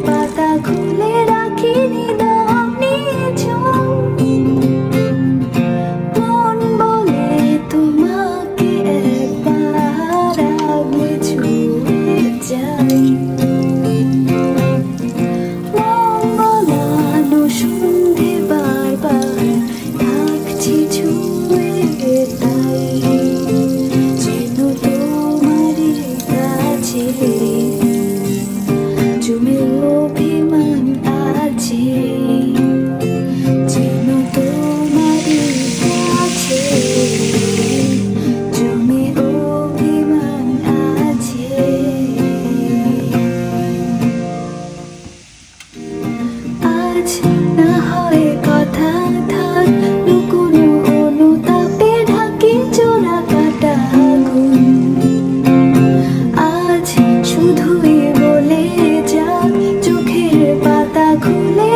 পাতা খুলে রাখিনি দাম নিয়েছো। মন বলে তোমাকে একবার আগে ছুঁয়ে যাই। মন বলানো সন্ধে বারবার থাকছি ছুঁয়ে তাই। যেন তোমারই কাছে জমে অভিমান আছে। যেন তোমারই কাছে জমে অভিমান আছে। আজ না হয় কথা থাক, লুকোনো অনুতাপে ঢাকি চোরা কাটা আগুন। আজ শুধুই বলে যাক, চোখের পাতা খুলে